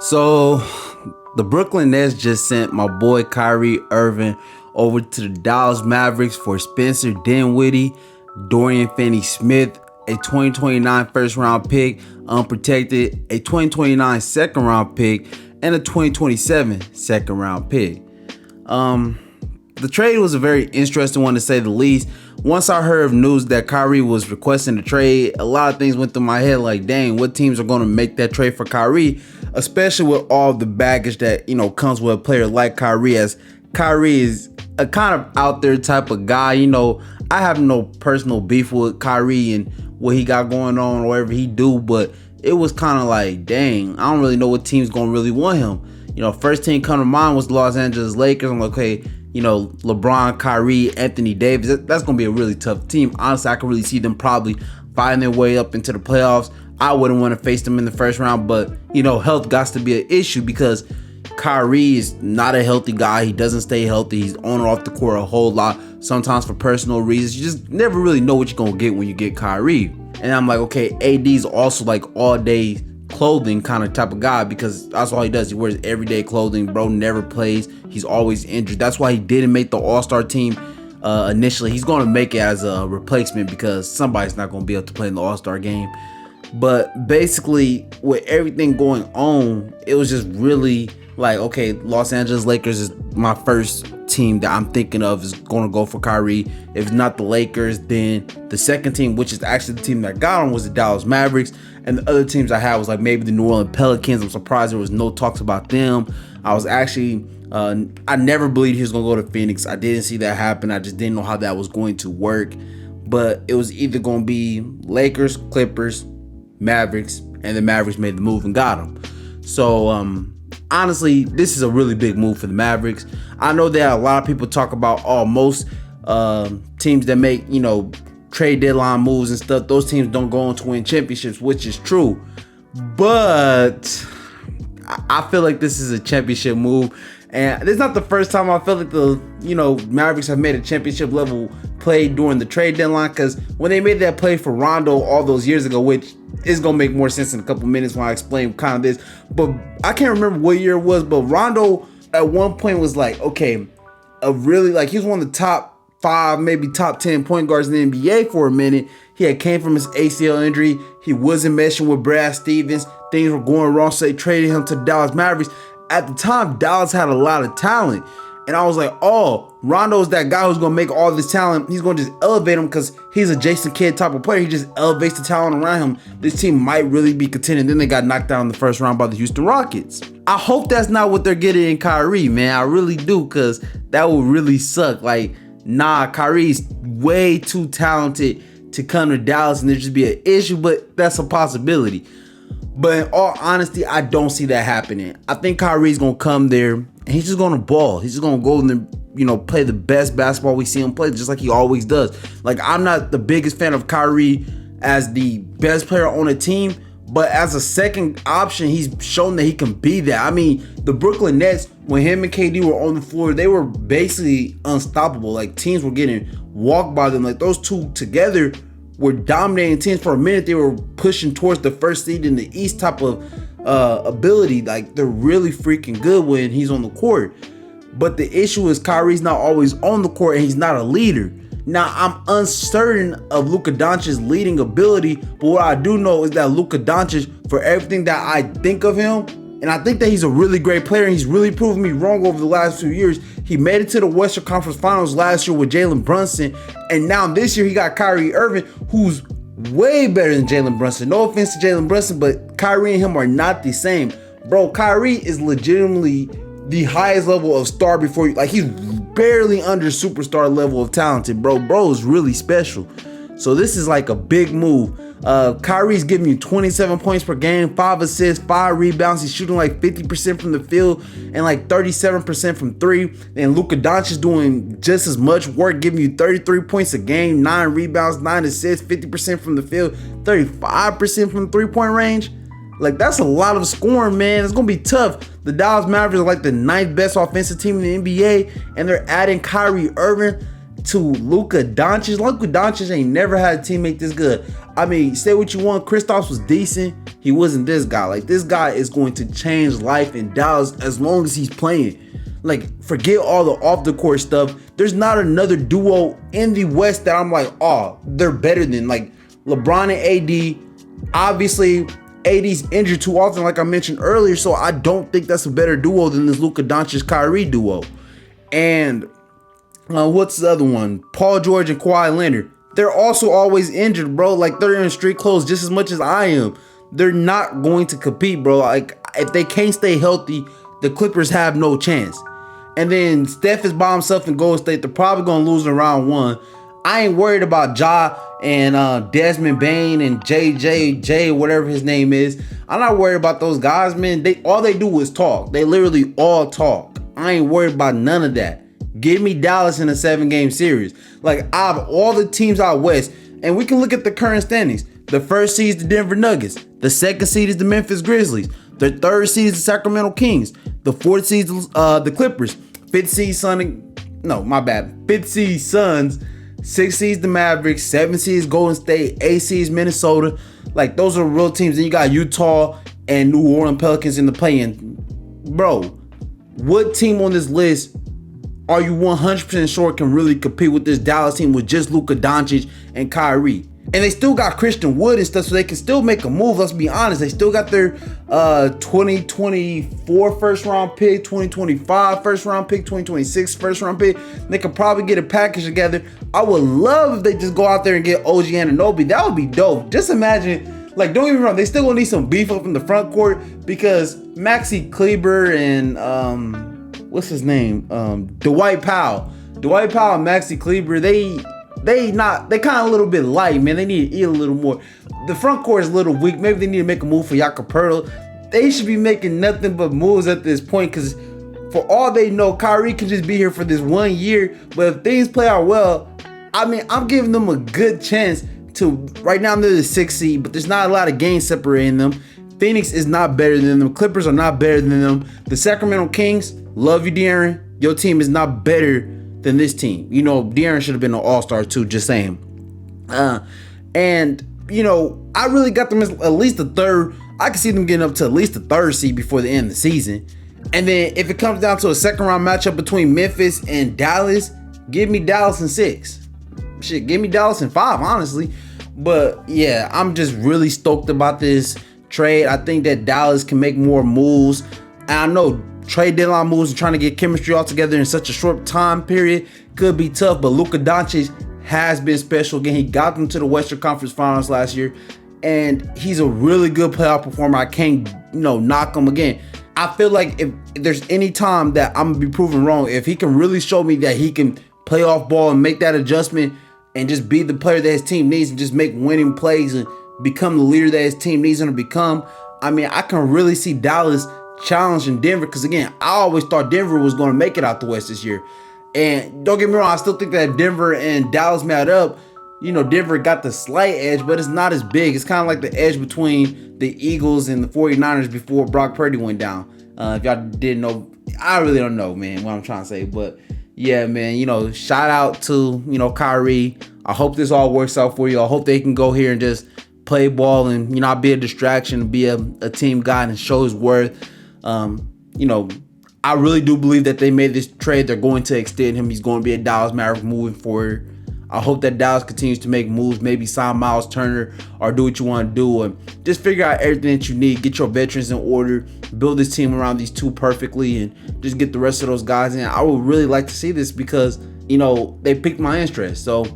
So, the Brooklyn Nets just sent my boy Kyrie Irving over to the Dallas Mavericks for Spencer Dinwiddie, Dorian Finney-Smith, a 2029 first round pick, unprotected, a 2029 second round pick, and a 2027 second round pick. The trade was a very interesting one to say the least. Once I heard of news that Kyrie was requesting a trade, a lot of things went through my head like, dang, what teams are going to make that trade for Kyrie, especially with all the baggage that, comes with a player like Kyrie, as Kyrie is a kind of out there type of guy. I have no personal beef with Kyrie and what he got going on or whatever he do, but it was kind of like, dang, I don't really know what team's going to really want him. First team come to mind was the Los Angeles Lakers. I'm like, okay, LeBron, Kyrie, Anthony Davis, that's going to be a really tough team. Honestly, I can really see them probably fighting their way up into the playoffs. I wouldn't want to face them in the first round, but, health got to be an issue because Kyrie is not a healthy guy. He doesn't stay healthy. He's on or off the court a whole lot, sometimes for personal reasons. You just never really know what you're going to get when you get Kyrie. And I'm like, okay, AD's also like all day clothing kind of type of guy because that's all he does. He wears everyday clothing. Bro never plays. He's always injured. That's why he didn't make the All-Star team initially. He's going to make it as a replacement because somebody's not going to be able to play in the All-Star game. But basically, with everything going on, it was just really like, okay, Los Angeles Lakers is my first team that I'm thinking of is going to go for Kyrie. If not the Lakers, then the second team, which is actually the team that got him, was the Dallas Mavericks. And the other teams I had was like maybe the New Orleans Pelicans. I'm surprised there was no talks about them. I was actually, I never believed he was going to go to Phoenix. I didn't see that happen. I just didn't know how that was going to work. But it was either going to be Lakers, Clippers, Mavericks, and the Mavericks made the move and got him. So, honestly, this is a really big move for the Mavericks. I know that a lot of people talk about most teams that make, trade deadline moves and stuff, those teams don't go on to win championships, which is true. But I feel like this is a championship move. And it's not the first time I feel like the, Mavericks have made a championship level play during the trade deadline. Because when they made that play for Rondo all those years ago, which is going to make more sense in a couple minutes when I explain kind of this. But I can't remember what year it was. But Rondo at one point was like, okay, he was one of the top 5, maybe top 10 point guards in the NBA for a minute. He had came from his ACL injury. He wasn't meshing with Brad Stevens. Things were going wrong, so they traded him to the Dallas Mavericks. At the time, Dallas had a lot of talent. And I was like, oh, Rondo's that guy who's going to make all this talent. He's going to just elevate him because he's a Jason Kidd type of player. He just elevates the talent around him. This team might really be contending. Then they got knocked out in the first round by the Houston Rockets. I hope that's not what they're getting in Kyrie, man. I really do, because that would really suck. Like, nah, Kyrie's way too talented to come to Dallas and there just be an issue, but that's a possibility. But in all honesty, I don't see that happening. I think Kyrie's going to come there and he's just going to ball. He's just going to go and, play the best basketball we see him play, just like he always does. Like, I'm not the biggest fan of Kyrie as the best player on a team, but as a second option, he's shown that he can be that. I mean, the Brooklyn Nets, when him and KD were on the floor, they were basically unstoppable. Like, teams were getting walked by them. Like, those two together were dominating teams for a minute. They were pushing towards the first seed in the East type of ability. Like, they're really freaking good when he's on the court. But the issue is Kyrie's not always on the court and he's not a leader. Now, I'm uncertain of Luka Doncic's leading ability, but what I do know is that Luka Doncic, for everything that I think of him, and I think that he's a really great player, and he's really proven me wrong over the last few years. He made it to the Western Conference Finals last year with Jalen Brunson, and now this year he got Kyrie Irving, who's way better than Jalen Brunson. No offense to Jalen Brunson, but Kyrie and him are not the same. Bro, Kyrie is legitimately the highest level of star before you. Like, he's barely under superstar level of talented, bro. Bro is really special. So this is like a big move. Kyrie's giving you 27 points per game, 5 assists, 5 rebounds. He's shooting like 50% from the field and like 37% from 3. And Luka Doncic is doing just as much work, giving you 33 points a game, 9 rebounds, 9 assists, 50% from the field, 35% from the 3-point range. Like, that's a lot of scoring, man. It's going to be tough. The Dallas Mavericks are like the 9th best offensive team in the NBA, and they're adding Kyrie Irving. to Luka Doncic. Luka Doncic ain't never had a teammate this good. I mean, say what you want, Kristaps was decent. He wasn't this guy. Like, this guy is going to change life in Dallas as long as he's playing. Like, forget all the off the court stuff. There's not another duo in the West that I'm like, oh, they're better than, like, LeBron and AD. Obviously, AD's injured too often, like I mentioned earlier, so I don't think that's a better duo than this Luka Doncic Kyrie duo. And what's the other one? Paul George and Kawhi Leonard. They're also always injured, bro. Like, they're in street clothes just as much as I am. They're not going to compete, bro. Like, if they can't stay healthy, the Clippers have no chance. And then Steph is by himself in Golden State. They're probably going to lose in round one. I ain't worried about Ja and Desmond Bain and JJ, whatever his name is. I'm not worried about those guys, man. All they do is talk. They literally all talk. I ain't worried about none of that. Give me Dallas in a 7-game series. Like, out of all the teams out west, and we can look at the current standings. The first seed is the Denver Nuggets. The second seed is the Memphis Grizzlies. The third seed is the Sacramento Kings. The fourth seed is the Clippers. Fifth seed Fifth seed Suns. Sixth seed is the Mavericks. Seventh seed is Golden State. Eighth seed is Minnesota. Like, those are real teams. Then you got Utah and New Orleans Pelicans in the play-in. Bro, what team on this list are you 100% sure can really compete with this Dallas team with just Luka Doncic and Kyrie? And they still got Christian Wood and stuff, so they can still make a move. Let's be honest. They still got their 2024 first round pick, 2025 first round pick, 2026 first round pick. They could probably get a package together. I would love if they just go out there and get OG Anunoby. That would be dope. Just imagine, like, don't get me wrong, they still gonna need some beef up in the front court because Maxi Kleber and what's his name? Dwight Powell and Maxi Kleber, they kind of a little bit light, man. They need to eat a little more. The front court is a little weak. Maybe they need to make a move for Jakob Poeltl. They should be making nothing but moves at this point because for all they know, Kyrie can just be here for this 1 year. But if things play out well, I mean, I'm giving them a good chance to, right now they're the 6th seed, but there's not a lot of games separating them. Phoenix is not better than them. Clippers are not better than them. The Sacramento Kings, love you, De'Aaron. Your team is not better than this team. You know, De'Aaron should have been an all-star too, just saying. And, you know, I really got them as at least the third. I can see them getting up to at least the 3rd seed before the end of the season. And then if it comes down to a second round matchup between Memphis and Dallas, give me Dallas in 6. Shit, give me Dallas in 5, honestly. But yeah, I'm just really stoked about this trade. I think that Dallas can make more moves. And I know trade deadline moves and trying to get chemistry all together in such a short time period could be tough, but Luka Doncic has been special. Again, he got them to the Western Conference Finals last year, and he's a really good playoff performer. I can't, knock him. Again, I feel like if there's any time that I'm gonna be proven wrong, if he can really show me that he can play off ball and make that adjustment and just be the player that his team needs and just make winning plays and become the leader that his team needs him to become, I mean, I can really see Dallas challenging Denver, because again, I always thought Denver was going to make it out the West this year. And don't get me wrong, I still think that if Denver and Dallas met up, Denver got the slight edge, but it's not as big. It's kind of like the edge between the Eagles and the 49ers before Brock Purdy went down. If y'all didn't know, I really don't know, man, what I'm trying to say. But yeah, man, shout out to, Kyrie. I hope this all works out for you. I hope they can go here and just play ball and, not be a distraction, be a team guy and show his worth. I really do believe that they made this trade. They're going to extend him. He's going to be a Dallas Maverick moving forward. I hope that Dallas continues to make moves, maybe sign Miles Turner or do what you want to do and just figure out everything that you need. Get your veterans in order, build this team around these two perfectly, and just get the rest of those guys in. I would really like to see this because, they piqued my interest. So,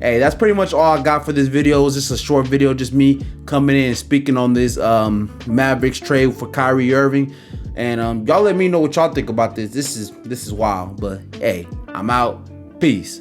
hey, that's pretty much all I got for this video. It was just a short video, just me coming in and speaking on this Mavericks trade for Kyrie Irving. And y'all let me know what y'all think about this. This is wild. But hey, I'm out. Peace.